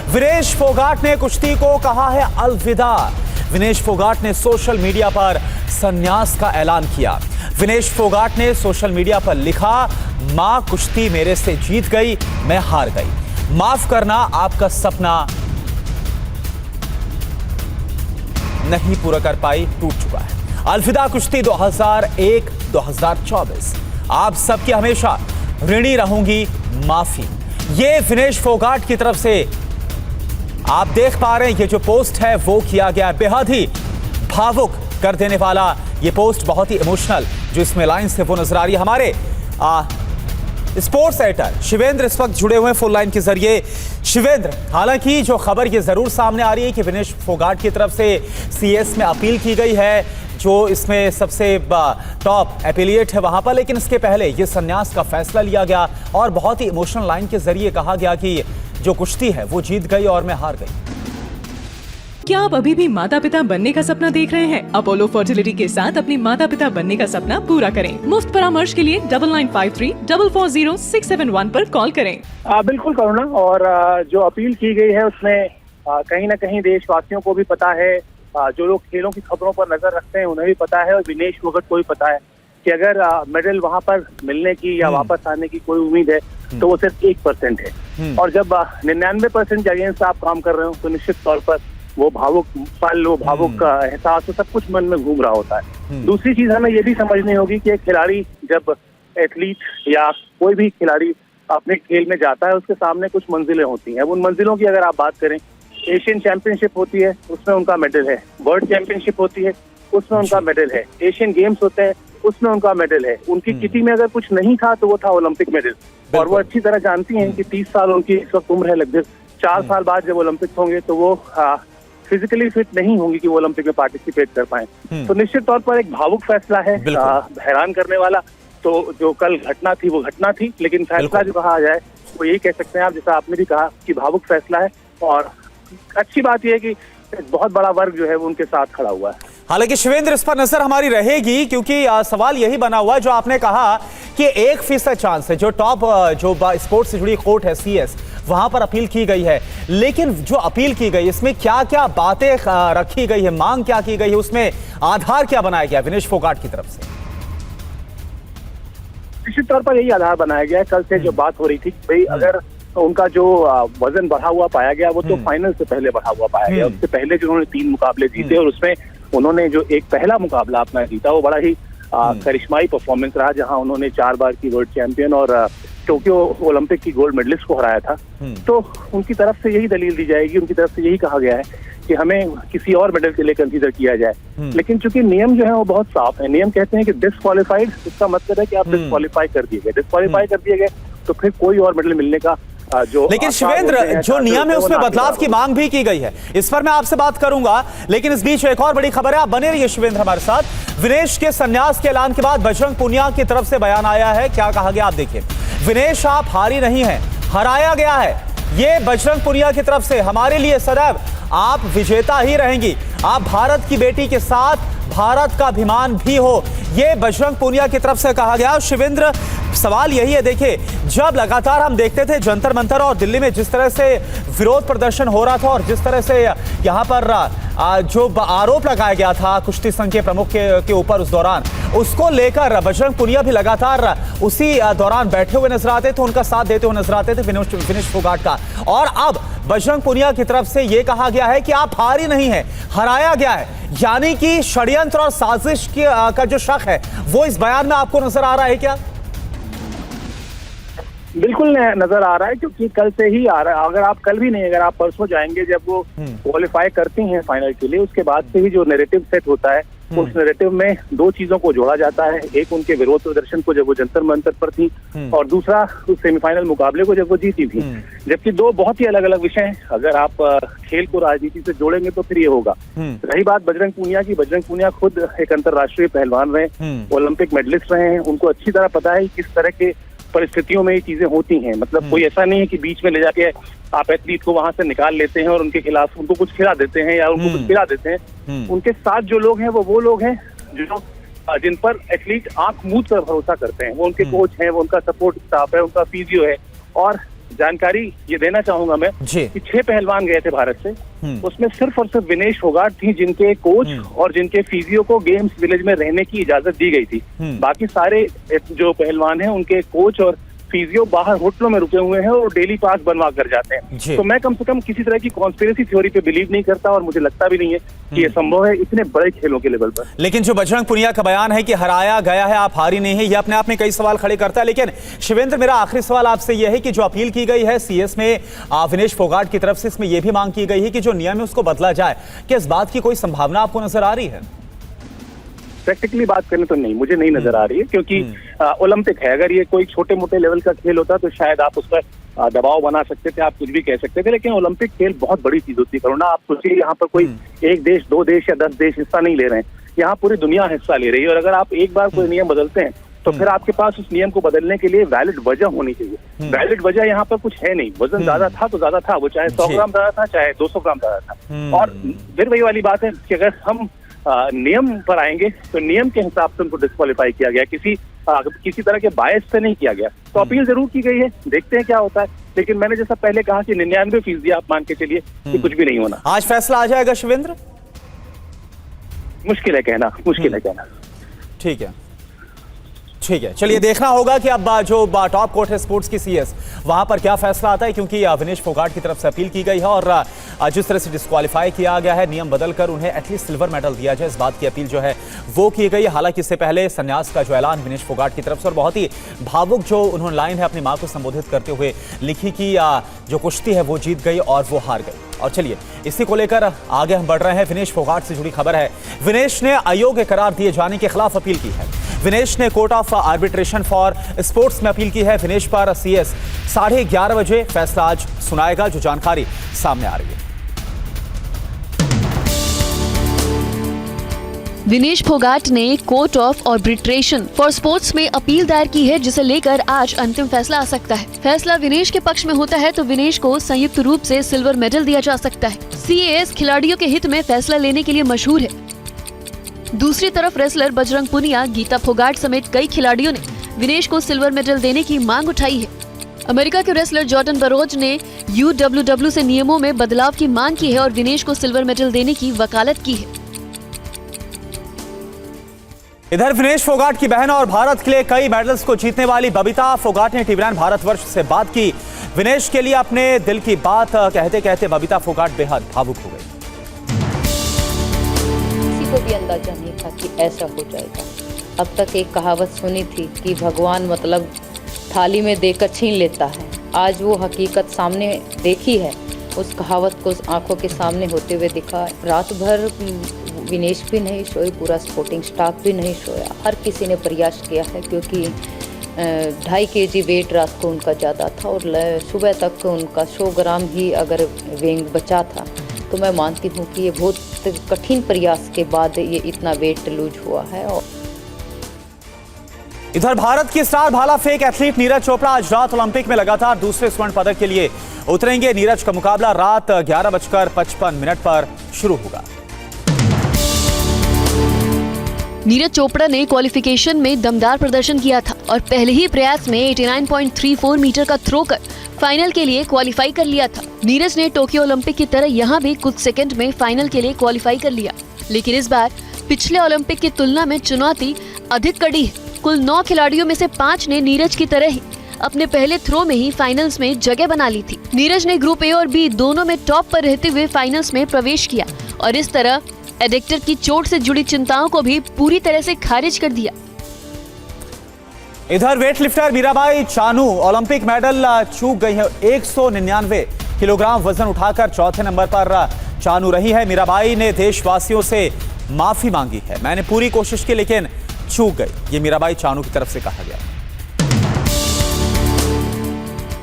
विनेश फोगाट ने कुश्ती को कहा है अलविदा। विनेश फोगाट ने सोशल मीडिया पर संन्यास का ऐलान किया। विनेश फोगाट ने सोशल मीडिया पर लिखा, मां कुश्ती मेरे से जीत गई, मैं हार गई। माफ करना, आपका सपना नहीं पूरा कर पाई, टूट चुका है। अलविदा कुश्ती 2001-2024। आप सबकी हमेशा ऋणी रहूंगी, माफी। ये विनेश फोगाट की तरफ से आप देख पा रहे हैं, ये जो पोस्ट है वो किया गया बेहद ही भावुक कर देने वाला। ये पोस्ट बहुत ही इमोशनल जो इसमें लाइन्स थे वो नजर आ रही है। हमारे स्पोर्ट्स एडिटर शिवेंद्र इस वक्त जुड़े हुए हैं फुल लाइन के जरिए। शिवेंद्र, हालांकि जो खबर ये जरूर सामने आ रही है कि विनेश फोगाट की तरफ से सीएस में अपील की गई है, जो इसमें सबसे टॉप एपिलिएट है वहां पर, लेकिन इसके पहले ये संन्यास का फैसला लिया गया और बहुत ही इमोशनल लाइन के जरिए कहा गया कि जो कुश्ती है वो जीत गई और मैं हार गई। क्या आप अभी भी माता पिता बनने का सपना देख रहे हैं? अपोलो फर्टिलिटी के साथ अपने माता पिता बनने का सपना पूरा करें। मुफ्त परामर्श के लिए 9953440671 पर कॉल करें। बिल्कुल करुणा, और जो अपील की गई है उसमें कहीं ना कहीं देशवासियों को भी पता है, जो लोग खेलों की खबरों पर नजर रखते हैं उन्हें भी पता है, और विनेश फोगाट को भी पता है कि अगर मेडल वहां पर मिलने की या वापस आने की कोई उम्मीद है तो वो सिर्फ 1% है। और जब 99% के अगेंस्ट आप काम कर रहे हो तो निश्चित तौर पर वो भावुक पल, वो भावुक एहसास, वो सब कुछ मन में घूम रहा होता है। दूसरी चीज हमें ये भी समझनी होगी कि एक खिलाड़ी, जब एथलीट या कोई भी खिलाड़ी अपने खेल में जाता है, उसके सामने कुछ मंजिलें होती हैं। अब उन मंजिलों की अगर आप बात करें, एशियन चैंपियनशिप होती है, उसमें उनका मेडल है। वर्ल्ड चैंपियनशिप होती है, उसमें उनका मेडल है। एशियन गेम्स होते हैं, उसमें उनका मेडल है। उनकी किटी में अगर कुछ नहीं था तो वो था ओलंपिक मेडल। और वो अच्छी तरह जानती हैं कि 30 साल उनकी इस वक्त उम्र है, लगभग 4 साल बाद जब ओलंपिक्स होंगे तो वो फिजिकली फिट नहीं होंगी कि वो ओलंपिक में पार्टिसिपेट कर पाए। तो निश्चित तौर पर एक भावुक फैसला है, हैरान करने वाला। तो जो कल घटना थी वो घटना थी, लेकिन फैसला जो कहा जाए वो यही कह सकते हैं आप, जैसा आपने भी कहा कि भावुक फैसला है। और अच्छी बात यह है कि बहुत बड़ा वर्ग जो है वो उनके साथ खड़ा हुआ है। हालांकि शिवेंद्र, इस पर नजर हमारी रहेगी, क्योंकि सवाल यही बना हुआ है जो आपने कहा कि 1% चांस है, जो टॉप जो स्पोर्ट्स से जुड़ी कोर्ट है सीएस, वहां पर अपील की गई है। लेकिन जो अपील की गई इसमें क्या क्या बातें रखी गई है, मांग क्या की गई है, उसमें आधार क्या बनाया गया विनेश फोगाट की तरफ से? निश्चित तौर पर यही आधार बनाया गया है। कल से जो बात हो रही थी, भाई अगर उनका जो वजन बढ़ा हुआ पाया गया वो तो फाइनल से पहले बढ़ा हुआ पाया गया। उससे पहले जो उन्होंने 3 मुकाबले जीते और उसमें उन्होंने जो एक पहला मुकाबला अपना जीता वो बड़ा ही करिश्माई परफॉर्मेंस रहा, जहां उन्होंने 4 बार की वर्ल्ड चैंपियन और टोक्यो ओलंपिक की गोल्ड मेडलिस्ट को हराया था। तो उनकी तरफ से यही दलील दी जाएगी, उनकी तरफ से यही कहा गया है कि हमें किसी और मेडल के लिए कंसीडर किया जाए। लेकिन चूंकि नियम जो है वो बहुत साफ है। नियम कहते हैं कि डिस्क्वालीफाइड, इसका मतलब है कि आप डिस्क्वालीफाई कर दिए गए। डिस्क्वालीफाई कर दिए गए तो फिर कोई और मेडल मिलने का लेकिन शिवेंद्र, जो नियम है उसमें बदलाव की मांग भी की गई है, इस पर मैं आपसे बात करूंगा। लेकिन इस बीच एक और बड़ी खबर है, आप बने रहिए शिवेंद्र हमारे साथ। विनेश के संन्यास के ऐलान के बाद बजरंग पुनिया की तरफ से बयान आया है, क्या कहा गया आप देखिए। विनेश, आप हारी नहीं हैं, हराया गया है। ये बजरंग पुनिया की तरफ से, हमारे लिए सदैव आप विजेता ही रहेंगी, आप भारत की बेटी के साथ भारत का अभिमान भी हो, ये बजरंग पुनिया की तरफ से कहा गया। शिवेंद्र, सवाल यही है, देखिए जब लगातार हम देखते थे जंतर मंतर और दिल्ली में जिस तरह से विरोध प्रदर्शन हो रहा था और जिस तरह से यहाँ पर जो आरोप लगाया गया था कुश्ती संघ के प्रमुख के ऊपर उस दौरान, उसको लेकर बजरंग पुनिया भी लगातार उसी दौरान बैठे हुए नजर आते थे, उनका साथ देते हुए नजर आते थे विनेश फोगाट का। और अब बजरंग पुनिया की तरफ से यह कहा गया है कि आप हारी नहीं है, हराया गया है। यानी कि षड्यंत्र और साजिश का जो शक है वो इस बयान में आपको नजर आ रहा है क्या? बिल्कुल नजर आ रहा है, क्योंकि कल से ही आ रहा है। अगर आप कल भी नहीं, अगर आप परसों जाएंगे जब वो क्वालिफाई करती हैं फाइनल के लिए, उसके बाद से ही जो नैरेटिव सेट होता है, उस नैरेटिव में 2 चीजों को जोड़ा जाता है। एक उनके विरोध प्रदर्शन को जब वो जंतर मंतर पर थी, और दूसरा उस सेमीफाइनल मुकाबले को जब वो जीती थी। जबकि 2 बहुत ही अलग अलग विषय हैं। अगर आप खेल को राजनीति से जोड़ेंगे तो फिर ये होगा। रही बात बजरंग पुनिया की, बजरंग पुनिया खुद एक अंतर्राष्ट्रीय पहलवान रहे, ओलंपिक मेडलिस्ट रहे हैं। उनको अच्छी तरह पता है किस तरह के परिस्थितियों में ये चीजें होती हैं। मतलब कोई ऐसा नहीं है कि बीच में ले जाके आप एथलीट को वहां से निकाल लेते हैं और उनके खिलाफ उनको कुछ खिला देते हैं या उनको कुछ खिला देते हैं। उनके साथ जो लोग हैं वो लोग हैं जो जिन पर एथलीट आंख मूंद कर भरोसा करते हैं। वो उनके कोच हैं, वो उनका सपोर्ट स्टाफ है, उनका फिजियो है। और जानकारी ये देना चाहूंगा मैं जी। कि 6 पहलवान गए थे भारत से, उसमें सिर्फ और सिर्फ विनेश फोगाट थी जिनके कोच और जिनके फिजियो को गेम्स विलेज में रहने की इजाजत दी गई थी। बाकी सारे जो पहलवान हैं उनके कोच और फिजियो बाहर होटलों में रुके हुए हैं और डेली पास बनवा कर जाते हैं। तो मैं कम से कम किसी तरह की कॉन्स्पिरेसी थ्योरी पे बिलीव नहीं करता और मुझे लगता भी नहीं है कि ये संभव है इतने बड़े खेलों के लेवल पर। लेकिन जो बजरंग पुनिया का बयान है कि हराया गया है, आप हारी नहीं है, ये अपने आप में कई सवाल खड़े करता है। लेकिन शिवेंद्र, मेरा आखिरी सवाल आपसे यह है कि जो अपील की गई है सीएस में विनेश फोगाट की तरफ से, इसमें यह भी मांग की गई है कि जो नियम है उसको बदला जाए। क्या इस बात की कोई संभावना आपको नजर आ रही है? प्रैक्टिकली बात करें तो नहीं, मुझे नहीं नजर आ रही है, क्योंकि ओलंपिक है। अगर ये कोई छोटे मोटे लेवल का खेल होता तो शायद आप उस पर दबाव बना सकते थे, आप कुछ भी कह सकते थे। लेकिन ओलंपिक खेल बहुत बड़ी चीज होती है करुणा। आप सोचिए, यहाँ पर कोई एक देश, 2 देश या 10 देश हिस्सा नहीं ले रहे हैं, यहाँ पूरी दुनिया हिस्सा ले रही है। और अगर आप एक बार कोई नियम बदलते हैं तो फिर आपके पास उस नियम को बदलने के लिए वैलिड वजह होनी चाहिए। वैलिड वजह यहाँ पर कुछ है नहीं। वजन ज्यादा था तो ज्यादा था, वो चाहे 100 ग्राम ज्यादा था, चाहे 200 ग्राम ज्यादा था। और फिर वही वाली बात है कि अगर हम नियम पर आएंगे तो नियम के हिसाब से उनको डिस्क्वालीफाई किया गया, किसी तरह के बायस से नहीं किया गया। तो अपील जरूर की गई है, देखते हैं क्या होता है। लेकिन मैंने जैसा पहले कहा कि 99% आप मान के चलिए कि कुछ भी नहीं होना। आज फैसला आ जाएगा शिवेंद्र? मुश्किल है कहना, मुश्किल है कहना। ठीक है, ठीक है, चलिए देखना होगा कि अब जो टॉप कोर्ट है स्पोर्ट्स की सीएस, वहां पर क्या फैसला आता है, क्योंकि विनेश फोगाट की तरफ से अपील की गई है और जिस तरह से डिस्क्वालीफाई किया गया है, नियम बदलकर उन्हें एटलीस्ट सिल्वर मेडल दिया जाए, इस बात की अपील जो है वो की गई है। हालांकि इससे पहले संन्यास का जो ऐलान विनेश फोगाट की तरफ से, और बहुत ही भावुक जो उन्होंने लाइन है अपनी मां को संबोधित करते हुए लिखी कि जो कुश्ती है वो जीत गई और वो हार गई। और चलिए इसी को लेकर आगे हम बढ़ रहे हैं। विनेश फोगाट से जुड़ी खबर है। विनेश ने अयोग्य करार दिए जाने के खिलाफ अपील की है। विनेश ने court of arbitration for sports में अपील की है। विनेश पर सीएस 11:30 बजे फैसला आज सुनाएगा, जो जानकारी सामने आ रही है। विनेश फोगाट ने court of arbitration for sports में अपील दायर की है, जिसे लेकर आज अंतिम फैसला आ सकता है। फैसला विनेश के पक्ष में होता है तो विनेश को संयुक्त रूप से सिल्वर मेडल दिया जा सकता है। सीएस खिलाड़ियों के हित में फैसला लेने के लिए मशहूर है। दूसरी तरफ रेसलर बजरंग पुनिया, गीता फोगाट समेत कई खिलाड़ियों ने विनेश को सिल्वर मेडल देने की मांग उठाई है। अमेरिका के रेसलर जॉर्डन बरोज ने UWW से नियमों में बदलाव की मांग की है और विनेश को सिल्वर मेडल देने की वकालत की है। इधर विनेश फोगाट की बहन और भारत के लिए कई मेडल्स को जीतने वाली बबीता फोगाट ने टीवी9 भारतवर्ष से बात की। विनेश के लिए अपने दिल की बात कहते कहते बबीता फोगाट बेहद भावुक हो गई। किसी को भी अंदाजा नहीं था कि ऐसा हो जाएगा। अब तक एक कहावत सुनी थी कि भगवान मतलब थाली में देकर छीन लेता है। आज वो हकीकत सामने देखी है, उस कहावत को आंखों के सामने होते हुए दिखा। रात भर विनेश भी नहीं सोए, पूरा स्पोर्टिंग स्टाफ भी नहीं सोया। हर किसी ने प्रयास किया है, क्योंकि 2.5 kg वेट रात को उनका ज़्यादा था और सुबह तक उनका 100 ग्राम ही अगर वेट बचा था। तो मैं मानती हूँ कि ये बहुत कठिन प्रयास के बाद ये इतना वेट लूज हुआ है। और इधर भारत की स्टार भाला फेंक एथलीट नीरज चोपड़ा आज रात ओलंपिक में लगातार दूसरे स्वर्ण पदक के लिए उतरेंगे। नीरज का मुकाबला रात 11:55 पर शुरू होगा। नीरज चोपड़ा ने क्वालिफिकेशन में दमदार प्रदर्शन किया था और पहले ही प्रयास में 89.34 मीटर का थ्रो कर फाइनल के लिए क्वालिफाई कर लिया था। नीरज ने टोक्यो ओलंपिक की तरह यहाँ भी कुछ सेकंड में फाइनल के लिए क्वालिफाई कर लिया, लेकिन इस बार पिछले ओलंपिक की तुलना में चुनौती अधिक कड़ी है। कुल 9 खिलाड़ियों में से 5 ने नीरज की तरह ही अपने पहले थ्रो में ही फाइनल्स में जगह बना ली थी। नीरज ने ग्रुप ए और बी दोनों में टॉप पर रहते हुए फाइनल्स में प्रवेश किया और इस तरह एडिक्टर की चोट से जुड़ी चिंताओं को भी पूरी तरह से खारिज कर दिया। इधर weightlifter Mirabai Chanu Olympic medal चूक गई है। 199 किलोग्राम वजन उठाकर चौथे नंबर पर चानू रही है। मीराबाई ने देशवासियों से माफी मांगी है। मैंने पूरी कोशिश की लेकिन चूक गई, ये मीराबाई चानू की तरफ से कहा गया।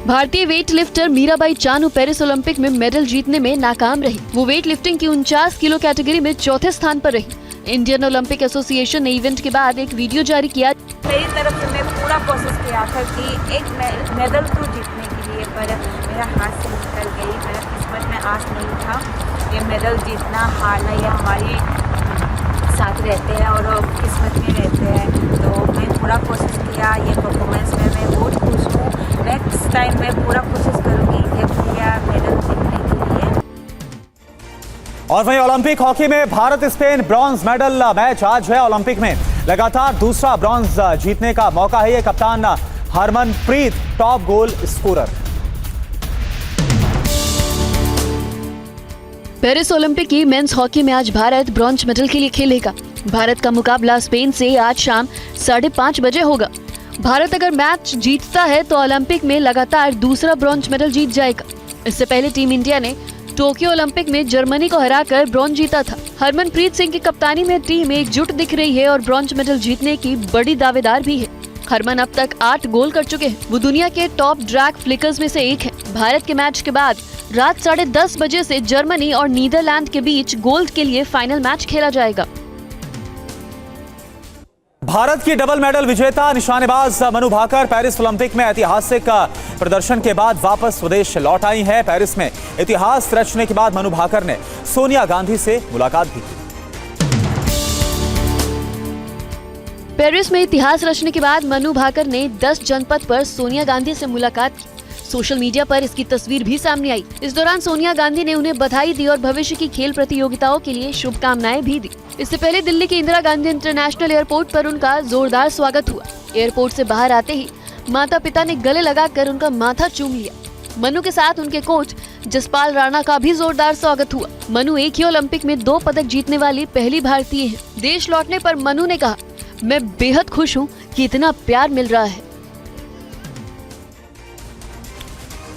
भारतीय weight lifter Mirabai Chanu Paris Olympic में मेडल जीतने में नाकाम रही। वो वेट लिफ्टिंग की 49 किलो कैटेगरी में चौथे स्थान पर रही। इंडियन ओलंपिक एसोसिएशन ने इवेंट के बाद एक वीडियो जारी किया। मेरी तरफ से मैं पूरा कोशिश किया था कि एक मेडल तो जीतने के लिए, पर मेरा हाथ से निकल गई। मेरा किस्मत में आस नहीं था ये मेडल जीतना हारना ये हमारे साथ रहते हैं और किस्मत में रहते हैं। तो मैं पूरा कोशिश किया, ये परफॉर्मेंस में मैं बहुत खुश हूँ। नेक्स्ट टाइम मैं पूरा कोशिश मीडिया मेडल जीतने के लिए। और वहीं ओलंपिक हॉकी में Bharat Spain bronze medal match आज है। ओलंपिक में लगातार दूसरा ब्रॉन्ज जीतने का मौका है। ये कप्तान Harmanpreet top goal scorer. Paris Olympic की मेंस हॉकी में आज भारत ब्रॉन्ज मेडल के लिए खेलेगा। भारत का मुकाबला स्पेन से आज शाम 5:30 बजे होगा। भारत अगर मैच जीतता है तो ओलंपिक में लगातार दूसरा ब्रॉन्ज मेडल जीत जाएगा। इससे पहले टीम इंडिया ने टोक्यो ओलंपिक में जर्मनी को हराकर ब्रॉन्ज जीता था। हरमनप्रीत सिंह की कप्तानी में टीम एकजुट दिख रही है और ब्रॉन्ज मेडल जीतने की बड़ी दावेदार भी है। हरमन अब तक 8 गोल कर चुके हैं। वो दुनिया के टॉप ड्रैग फ्लिकर्स में से एक है। भारत के मैच के बाद रात 10:30 बजे से जर्मनी और नीदरलैंड के बीच गोल्ड के लिए फाइनल मैच खेला जाएगा। भारत की डबल मेडल विजेता निशानेबाज मनु भाकर पेरिस ओलंपिक में ऐतिहासिक प्रदर्शन के बाद वापस स्वदेश लौट आई हैं। पेरिस में इतिहास रचने के बाद मनु भाकर ने सोनिया गांधी से मुलाकात भी की। पेरिस में इतिहास रचने के बाद मनु भाकर ने 10 जनपद पर सोनिया गांधी से मुलाकात की। सोशल मीडिया पर इसकी तस्वीर भी सामने आई। इस दौरान सोनिया गांधी ने उन्हें बधाई दी और भविष्य की खेल प्रतियोगिताओं के लिए शुभकामनाएं भी दी। इससे पहले दिल्ली के इंदिरा गांधी इंटरनेशनल एयरपोर्ट पर उनका जोरदार स्वागत हुआ। एयरपोर्ट से बाहर आते ही माता पिता ने गले लगाकर उनका माथा चूम लिया। मनु के साथ उनके कोच जसपाल राणा का भी जोरदार स्वागत हुआ। मनु एक ही ओलंपिक में 2 पदक जीतने वाली पहली भारतीय है। देश लौटने पर मनु ने कहा, मैं बेहद खुश हूँ कि इतना प्यार मिल रहा है।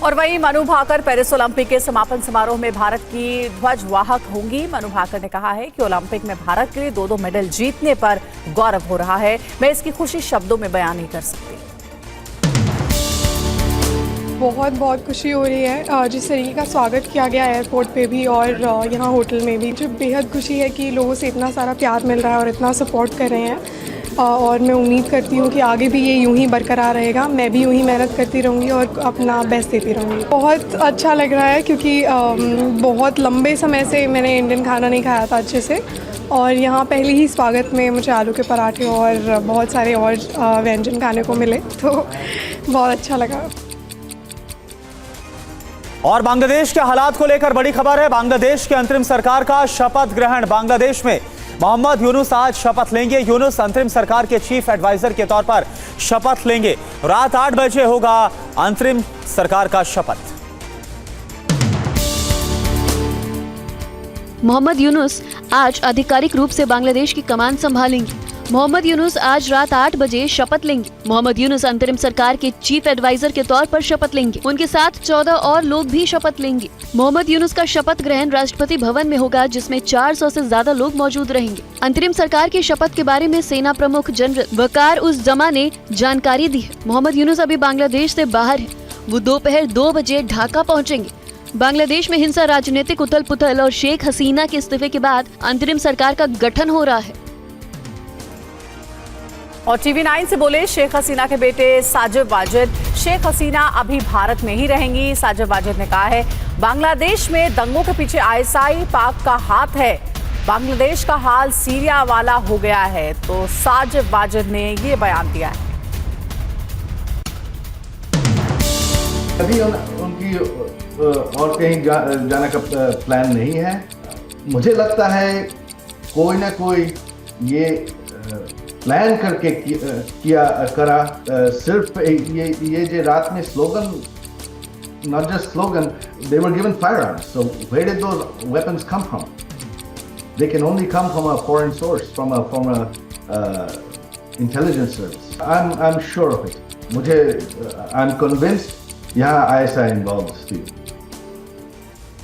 और वहीं मनु भाकर पेरिस ओलंपिक के समापन समारोह में भारत की ध्वजवाहक होंगी। मनु भाकर ने कहा है कि ओलंपिक में भारत के लिए 2 मेडल जीतने पर गौरव हो रहा है। मैं इसकी खुशी शब्दों में बयान नहीं कर सकती। बहुत खुशी हो रही है। जिस तरीके का स्वागत किया गया एयरपोर्ट पे भी और यहाँ होटल में भी, मुझे बेहद खुशी है कि लोगों से इतना सारा प्यार मिल रहा है और इतना सपोर्ट कर रहे हैं। और मैं उम्मीद करती हूँ कि आगे भी ये यूं ही बरकरार रहेगा। मैं भी यूं ही मेहनत करती रहूँगी और अपना बेस्ट देती रहूँगी। बहुत अच्छा लग रहा है क्योंकि बहुत लंबे समय से मैंने इंडियन खाना नहीं खाया था अच्छे से, और यहाँ पहले ही स्वागत में मुझे आलू के पराठे और बहुत सारे और व्यंजन खाने को मिले, तो बहुत अच्छा लगा। और बांग्लादेश के हालात को लेकर बड़ी खबर है। बांग्लादेश के अंतरिम सरकार का शपथ ग्रहण। बांग्लादेश में मोहम्मद यूनुस आज शपथ लेंगे। यूनुस अंतरिम सरकार के चीफ एडवाइजर के तौर पर शपथ लेंगे। रात 8 बजे होगा अंतरिम सरकार का शपथ। मोहम्मद यूनुस आज आधिकारिक रूप से बांग्लादेश की कमान संभालेंगे। मोहम्मद यूनुस आज रात 8 बजे शपथ लेंगे। मोहम्मद यूनुस अंतरिम सरकार के चीफ एडवाइजर के तौर पर शपथ लेंगे। उनके साथ 14 और लोग भी शपथ लेंगे। मोहम्मद यूनुस का शपथ ग्रहण राष्ट्रपति भवन में होगा, जिसमें 400 से ज्यादा लोग मौजूद रहेंगे। अंतरिम सरकार की शपथ के बारे में सेना प्रमुख जनरल वकार उस जमा ने जानकारी दी है। मोहम्मद यूनुस अभी बांग्लादेश से बाहर है। वो दोपहर 2 बजे ढाका पहुँचेंगे। बांग्लादेश में हिंसा, राजनीतिक उथल पुथल और शेख हसीना के इस्तीफे के बाद अंतरिम सरकार का गठन हो रहा है। और TV9 से बोले शेख हसीना के बेटे साजिद वाजिद, शेख हसीना अभी भारत में ही रहेंगी। साजिद वाजिद ने कहा है, बांग्लादेश में दंगों के पीछे ISI पाक का हाथ है। बांग्लादेश का हाल सीरिया वाला हो गया है। तो साजिद वाजिद ने ये बयान दिया है। अभी उनकी और कहीं जाने का प्लान नहीं है। मुझे लगता है कोई ना कोई ये प्लान करके करा। सिर्फ ये जो रात में slogan, not just slogan, they were given firearms. So where did those weapons come from? They can only come from a foreign source, from a intelligence service. I'm sure of it. I'm convinced यहाँ ISI involved, Steve.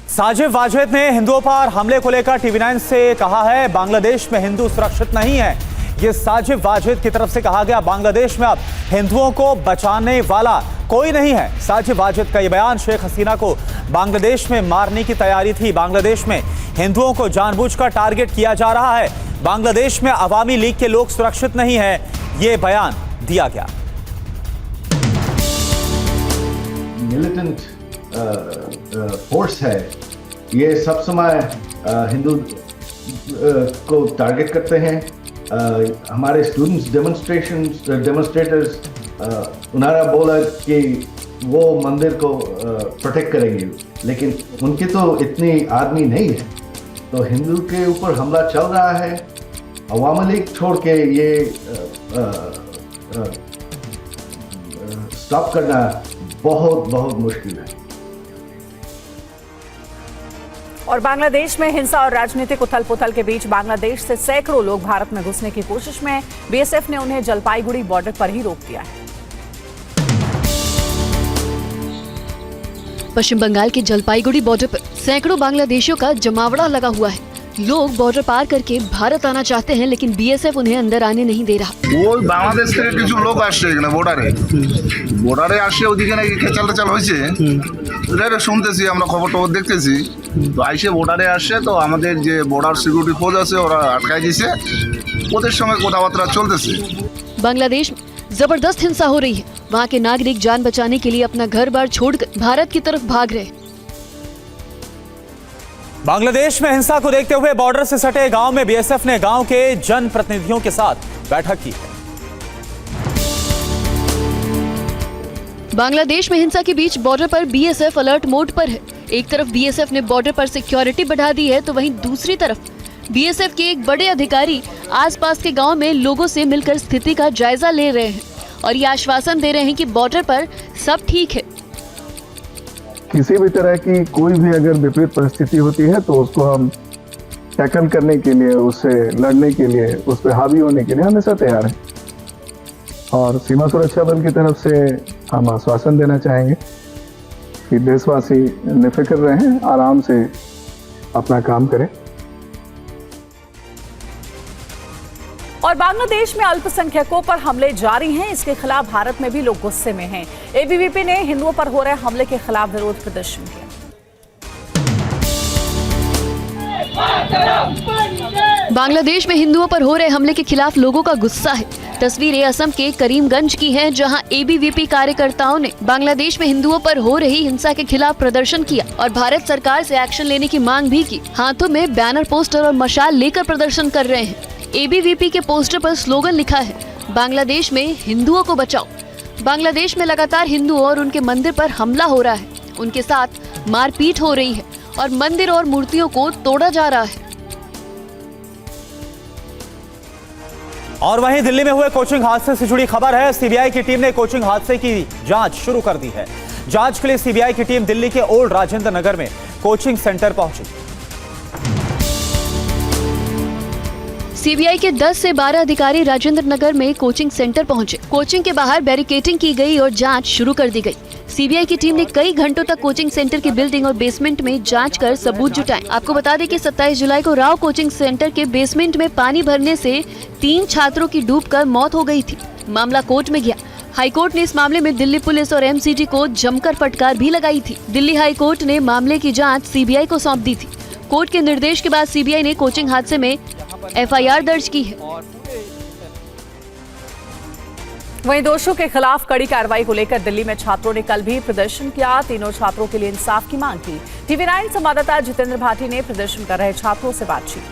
Sajid Wajid ने हिंदुओं पर हमले को लेकर TV9 से कहा है, बांग्लादेश में हिंदू सुरक्षित नहीं है। ये साजिद वाजिद की तरफ से कहा गया। बांग्लादेश में अब हिंदुओं को बचाने वाला कोई नहीं है। साजिद वाजिद का ये बयान। शेख हसीना को बांग्लादेश में मारने की तैयारी थी। बांग्लादेश में हिंदुओं को जानबूझकर टारगेट किया जा रहा है। बांग्लादेश में अवामी लीग के लोग सुरक्षित नहीं है, ये बयान दिया गया। मिलिटेंट फोर्स है, ये सब समय हिंदू को टारगेट करते हैं। हमारे स्टूडेंट्स डेमोन्स्ट्रेटर्स उन्होंने बोला कि वो मंदिर को प्रोटेक्ट करेंगे, लेकिन उनके तो इतनी आदमी नहीं है। तो हिंदू के ऊपर हमला चल रहा है, अवामी लीग छोड़ के ये स्टॉप करना बहुत बहुत मुश्किल है। और बांग्लादेश में हिंसा और राजनीतिक उथल-पुथल के बीच बांग्लादेश से सैकड़ों लोग भारत में घुसने की कोशिश में बीएसएफ ने उन्हें जलपाईगुड़ी बॉर्डर पर ही रोक दिया है। पश्चिम बंगाल के जलपाईगुड़ी बॉर्डर पर सैकड़ों बांग्लादेशियों का जमावड़ा लगा हुआ है। लोग बॉर्डर पार करके भारत आना चाहते हैं, लेकिन बीएसएफ उन्हें अंदर आने नहीं दे रहा। वो बांग्लादेश থেকে কিছু লোক আসছে এখানে বর্ডারে আসছে, ওদিকে নাকি খেচাল হয়েছে, এটা শুনতেছি, আমরা খবর দেখতেছি। তো আইসে বর্ডারে আসছে, তো আমাদের যে বর্ডার সিকিউরিটি ফোর্স আছে ওরা আটকায় দিয়েছে, ওদের সঙ্গে কথাবার্তা চলতেছে। बांग्लादेश में जबरदस्त हिंसा हो रही है। वहाँ के नागरिक जान बचाने के लिए अपना घर बार छोड़कर भारत की तरफ भाग रहे हैं। बांग्लादेश में हिंसा को देखते हुए बॉर्डर से सटे गांव में बीएसएफ ने गांव के जनप्रतिनिधियों के साथ बैठक की है। बांग्लादेश में हिंसा के बीच बॉर्डर पर बीएसएफ अलर्ट मोड पर है। एक तरफ बीएसएफ ने बॉर्डर पर सिक्योरिटी बढ़ा दी है, तो वहीं दूसरी तरफ बीएसएफ के एक बड़े अधिकारी आसपास के गांव में लोगों से मिलकर स्थिति का जायजा ले रहे हैं और ये आश्वासन दे रहे हैं कि बॉर्डर पर सब ठीक है। किसी भी तरह की कोई भी अगर विपरीत परिस्थिति होती है तो उसको हम टैकल करने के लिए, उससे लड़ने के लिए, उस पर हावी होने के लिए हमेशा तैयार हैं। और सीमा सुरक्षा बल की तरफ से हम आश्वासन देना चाहेंगे कि देशवासी निफिक्र रहें, आराम से अपना काम करें। और बांग्लादेश में अल्पसंख्यकों पर हमले जारी हैं, इसके खिलाफ भारत में भी लोग गुस्से में हैं। एबीवीपी ने हिंदुओं पर हो रहे हमले के खिलाफ विरोध प्रदर्शन किया। बांग्लादेश में हिंदुओं पर हो रहे हमले के खिलाफ लोगों का गुस्सा है। तस्वीरें असम के करीमगंज की हैं, जहां एबीवीपी कार्यकर्ताओं ने बांग्लादेश में हिंदुओं पर हो रही हिंसा के खिलाफ प्रदर्शन किया और भारत सरकार से एक्शन लेने की मांग भी की। हाथों में बैनर, पोस्टर और मशाल लेकर प्रदर्शन कर रहे हैं। एबीवीपी के पोस्टर पर स्लोगन लिखा है, बांग्लादेश में हिंदुओं को बचाओ। बांग्लादेश में लगातार हिंदुओं और उनके मंदिर पर हमला हो रहा है, उनके साथ मारपीट हो रही है और मंदिर और मूर्तियों को तोड़ा जा रहा है। और वहीं दिल्ली में हुए कोचिंग हादसे से जुड़ी खबर है। सीबीआई की टीम ने कोचिंग हादसे की जांच शुरू कर दी है। जांच के लिए सीबीआई की टीम दिल्ली के ओल्ड राजेंद्र नगर में कोचिंग सेंटर पहुंची। सीबीआई के 10 से 12 अधिकारी राजेंद्र नगर में कोचिंग सेंटर पहुंचे। कोचिंग के बाहर बैरिकेडिंग की गई और जांच शुरू कर दी गई। सीबीआई की टीम ने कई घंटों तक कोचिंग सेंटर की बिल्डिंग और बेसमेंट में जांच कर सबूत जुटाए। आपको बता दें कि 27 जुलाई को राव कोचिंग सेंटर के बेसमेंट में पानी भरने से 3 छात्रों की डूबकर मौत हो गई थी। मामला कोर्ट में गया। हाईकोर्ट ने इस मामले में दिल्ली पुलिस और एमसीडी को जमकर फटकार भी लगाई थी। दिल्ली हाईकोर्ट ने मामले की जाँच सीबीआई को सौंप दी थी। कोर्ट के निर्देश के बाद सीबीआई ने कोचिंग हादसे में एफआईआर दर्ज की है। वहीं दोषियों के खिलाफ कड़ी कार्रवाई को लेकर दिल्ली में छात्रों ने कल भी प्रदर्शन किया। तीनों छात्रों के लिए इंसाफ की मांग की। टीवी9 संवाददाता जितेंद्र भाटी ने प्रदर्शन कर रहे छात्रों से बातचीत।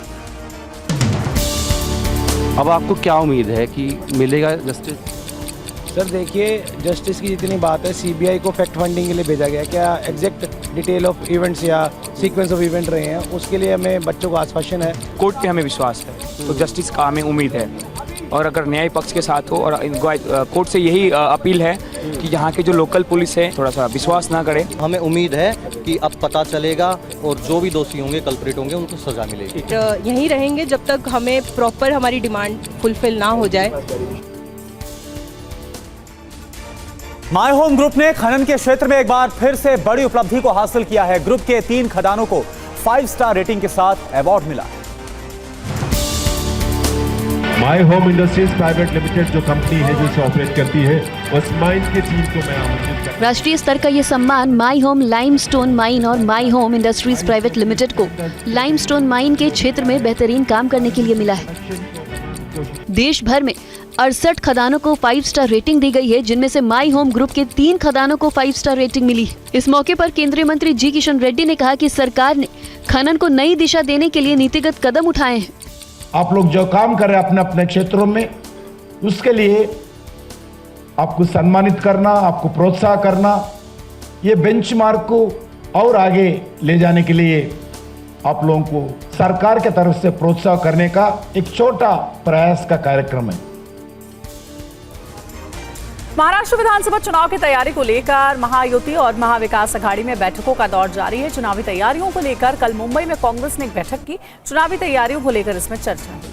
अब आपको क्या उम्मीद है कि मिलेगा जस्टिस? सर देखिए, जस्टिस की जितनी बात है, सीबीआई को फैक्ट फाइंडिंग के लिए भेजा गया। क्या एग्जैक्ट डिटेल ऑफ इवेंट्स या सीक्वेंस ऑफ इवेंट रहे हैं, उसके लिए हमें बच्चों को आश्वासन है। कोर्ट पे हमें विश्वास है, तो जस्टिस का हमें उम्मीद है। और अगर न्याय पक्ष के साथ हो, और कोर्ट से यही अपील है कि यहाँ के जो लोकल पुलिस है थोड़ा सा विश्वास ना करे। हमें उम्मीद है कि अब पता चलेगा और जो भी दोषी होंगे, कल्प्रिट होंगे, उनको सजा मिलेगी। यहीं रहेंगे जब तक हमें प्रॉपर हमारी डिमांड फुलफिल ना हो जाए। माय होम ग्रुप ने खनन के क्षेत्र में एक बार फिर से बड़ी उपलब्धि को हासिल किया है। ग्रुप के 3 खदानों को 5 स्टार रेटिंग के साथ अवार्ड मिला है। My home industries private limited जो कंपनी है जो इसे ऑपरेट करती है, उस माइन के टीम को मैं आमंत्रित करता हूं। राष्ट्रीय स्तर का ये सम्मान माई होम लाइमस्टोन माइन और my home industries private limited को लाइमस्टोन माइन के क्षेत्र में बेहतरीन काम करने के लिए मिला है। देश भर में 68 खदानों को 5 स्टार रेटिंग दी गई है, जिनमें से माई होम ग्रुप के 3 खदानों को 5 स्टार रेटिंग मिली है। इस मौके पर केंद्रीय मंत्री जी किशन रेड्डी ने कहा कि सरकार ने खनन को नई दिशा देने के लिए नीतिगत कदम उठाए हैं। आप लोग जो काम कर रहे हैं अपने अपने क्षेत्रों में, उसके लिए आपको सम्मानित करना, आपको प्रोत्साहन करना ये बेंचमार्क को और आगे ले जाने के लिए आप लोगों को सरकार के तरफ से प्रोत्साहन करने का एक छोटा प्रयास का कार्यक्रम है। महाराष्ट्र विधानसभा चुनाव की तैयारी को लेकर महायुति और महाविकास अघाड़ी में बैठकों का दौर जारी है। चुनावी तैयारियों को लेकर कल मुंबई में कांग्रेस ने एक बैठक की। चुनावी तैयारियों को लेकर इसमें चर्चा हुई।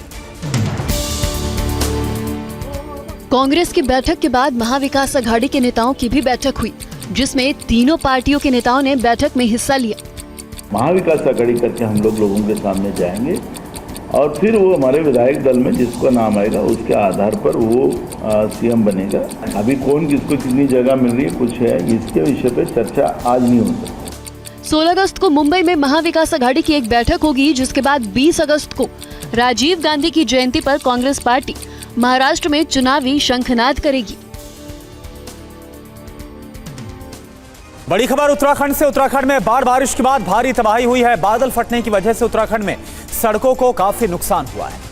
कांग्रेस की बैठक के बाद महाविकास अघाड़ी के नेताओं की भी बैठक हुई, जिसमें तीनों पार्टियों के नेताओं ने बैठक में हिस्सा लिया। महाविकास अघाड़ी करके हम लोगों के सामने जाएंगे और फिर वो हमारे विधायक दल में जिसका नाम आएगा उसके आधार पर वो सीएम बनेगा। अभी कौन किसको कितनी जगह मिल रही है कुछ है, इसके विषय पे चर्चा आज नहीं हो सकती। 16 अगस्त को मुंबई में महाविकास अघाड़ी की एक बैठक होगी, जिसके बाद 20 अगस्त को राजीव गांधी की जयंती पर कांग्रेस पार्टी महाराष्ट्र में चुनावी शंखनाद करेगी। बड़ी खबर उत्तराखंड से। उत्तराखंड में बाढ़ बारिश के बाद भारी तबाही हुई है। बादल फटने की वजह से उत्तराखंड में सड़कों को काफी नुकसान हुआ है।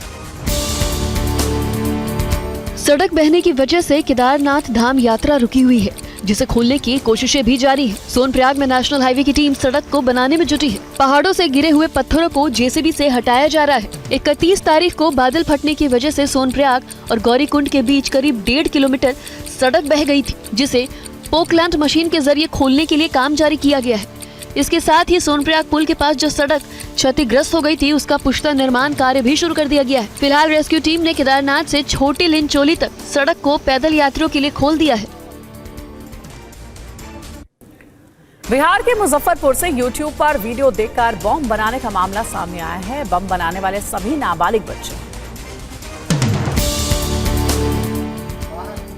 सड़क बहने की वजह से केदारनाथ धाम यात्रा रुकी हुई है, जिसे खोलने की कोशिशें भी जारी हैं। सोनप्रयाग में नेशनल हाईवे की टीम सड़क को बनाने में जुटी है। पहाड़ों से गिरे हुए पत्थरों को जेसीबी से हटाया जा रहा है। 31 तारीख को बादल फटने की वजह से सोनप्रयाग और गौरीकुंड के बीच करीब 1.5 किलोमीटर सड़क बह गई थी, जिसे पोकलैंड मशीन के जरिए खोलने के लिए काम जारी किया गया है। इसके साथ ही सोनप्रयाग पुल के पास जो सड़क क्षतिग्रस्त हो गई थी, उसका पुख्ता निर्माण कार्य भी शुरू कर दिया गया है। फिलहाल रेस्क्यू टीम ने केदारनाथ से छोटी लिंचोली तक सड़क को पैदल यात्रियों के लिए खोल दिया है। बिहार के मुजफ्फरपुर से यूट्यूब पर वीडियो देखकर बम बनाने का मामला सामने आया है। बम बनाने वाले सभी नाबालिग बच्चे।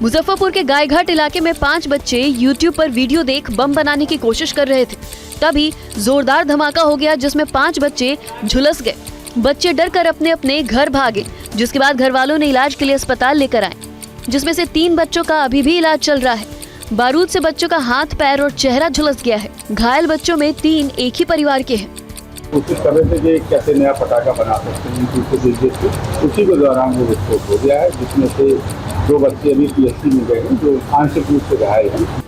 मुजफ्फरपुर के गायघाट इलाके में 5 बच्चे यूट्यूब पर वीडियो देख बम बनाने की कोशिश कर रहे थे। तभी जोरदार धमाका हो गया, जिसमें 5 बच्चे झुलस गए। बच्चे डर कर अपने अपने घर भागे, जिसके बाद घर वालों ने इलाज के लिए अस्पताल लेकर आए, जिसमें से 3 बच्चों का अभी भी इलाज चल रहा है। बारूद से बच्चों का हाथ, पैर और चेहरा झुलस गया है। घायल बच्चों में 3 एक ही परिवार के हैं। कोशिश कर रहे थे कि कैसे नया पटाखा बना सकते हैं, उसी के दौरान वो विस्फोट हो गया है, जिसमें से 2 बच्चे अभी पीएचसी में गए हैं जो आंशिक रूप से घायल हैं।